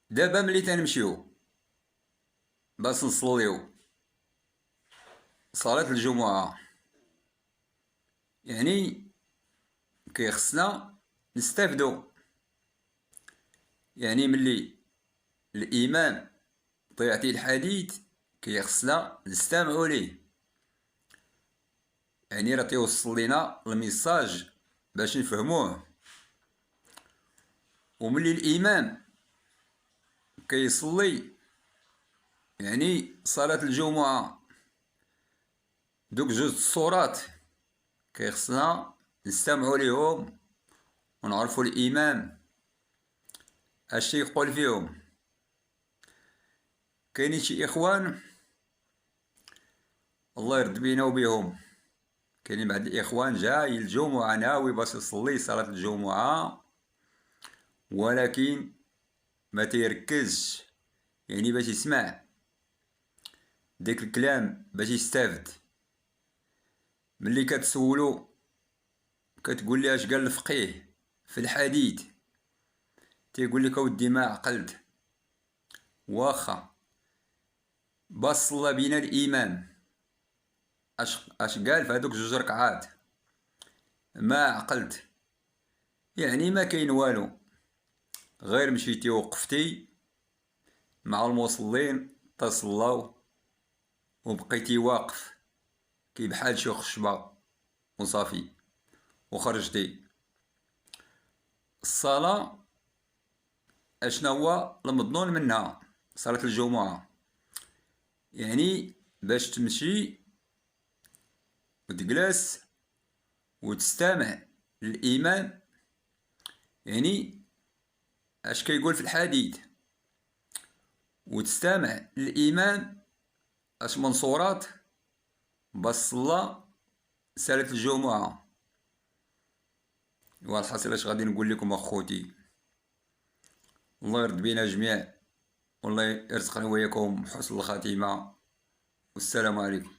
دابا ملي تنمشيو باش نصليو صلاة الجمعة، يعني كيخصنا نستافدو. يعني ملي الإمام تيعطي الحديث كيخصنا نستمعو ليه، يعني راه تيوصل لينا الميساج باش نفهموه. وملي الإمام كيصلي يعني صلاة الجمعة دوك جوج الصورات كيخصنا نستمعو ليهم ونعرفو الإمام اش تيقول فيهم. كاينين شي إخوان الله يرد بينا وبيهم، كاينين بعض الإخوان جاي الجمعة ناوي باش يصلي صلاة الجمعة ولكن ما تيركزش، يعني باش يسمع داك الكلام باش يستافد. ملي كتسولو كتقول لي اش قال الفقيه في الحديث، تيقول لك اودي ما عقلت. واخا باش صلى بينا الامام اش قال في هادوك جوج ركعات ما عقلت، يعني ما كاين والو، غير مشيتي وقفتي مع المصلين تصلاو وبقيتي واقف كي بحال شي خشبة وصافي وخرجتي. الصلاة اشنا هو المظنون منها صلاة الجمعة، يعني باش تمشي وتجلس وتستمع للإمام، يعني اش كيقول في الحديث، وتستمع للإمام اش من صورات باش صلى صلاة الجمعة. والحاصل اش غادي نقول لكم اخوتي، الله يرد بينا جميع والله يرزقنا وياكم حسن الخاتمة، والسلام عليكم.